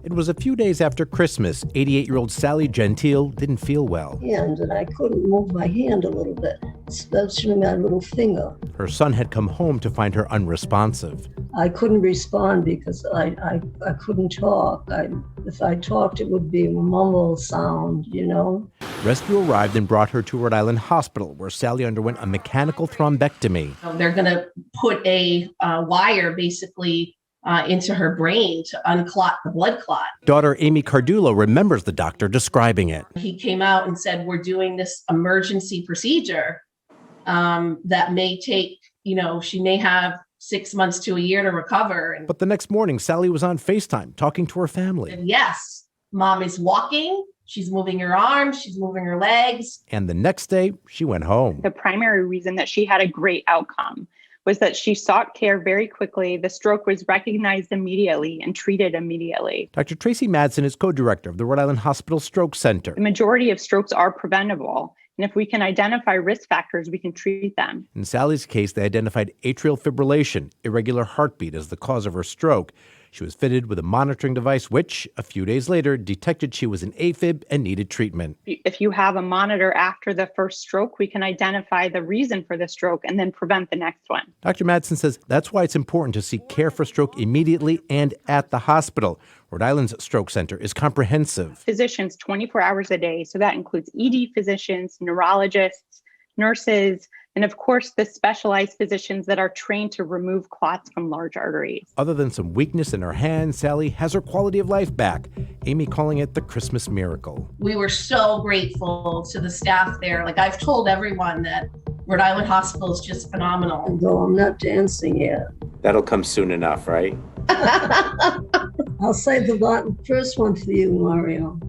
It was a few days after Christmas. 88-year-old Sally Gentile didn't feel well. And I couldn't move my hand a little bit, especially my little finger. Her son had come home to find her unresponsive. I couldn't respond because I couldn't talk. If I talked, it would be a mumble sound, you know. Rescue arrived and brought her to Rhode Island Hospital, where Sally underwent a mechanical thrombectomy. They're going to put a wire basically into her brain to unclot the blood clot. Daughter Amy Cardulo remembers the doctor describing it. He came out and said, we're doing this emergency procedure that may take, she may have 6 months to a year to recover. But the next morning, Sally was on FaceTime talking to her family. And yes, mom is walking. She's moving her arms. She's moving her legs. And the next day, she went home. The primary reason that she had a great outcome was that she sought care very quickly. The stroke was recognized immediately and treated immediately. Dr. Tracy Madsen is co-director of the Rhode Island Hospital Stroke Center. The majority of strokes are preventable. And if we can identify risk factors, we can treat them. In Sally's case, they identified atrial fibrillation, irregular heartbeat, as the cause of her stroke. She was fitted with a monitoring device, which, a few days later, detected she was an AFib and needed treatment. If you have a monitor after the first stroke, we can identify the reason for the stroke and then prevent the next one. Dr. Madsen says that's why it's important to seek care for stroke immediately and at the hospital. Rhode Island's Stroke Center is comprehensive. Physicians 24 hours a day, so that includes ED physicians, neurologists, nurses, and of course, the specialized physicians that are trained to remove clots from large arteries. Other than some weakness in her hand, Sally has her quality of life back, Amy calling it the Christmas miracle. We were so grateful to the staff there. Like I've told everyone that Rhode Island Hospital is just phenomenal. Though I'm not dancing yet. That'll come soon enough, right? I'll save the first one for you, Mario.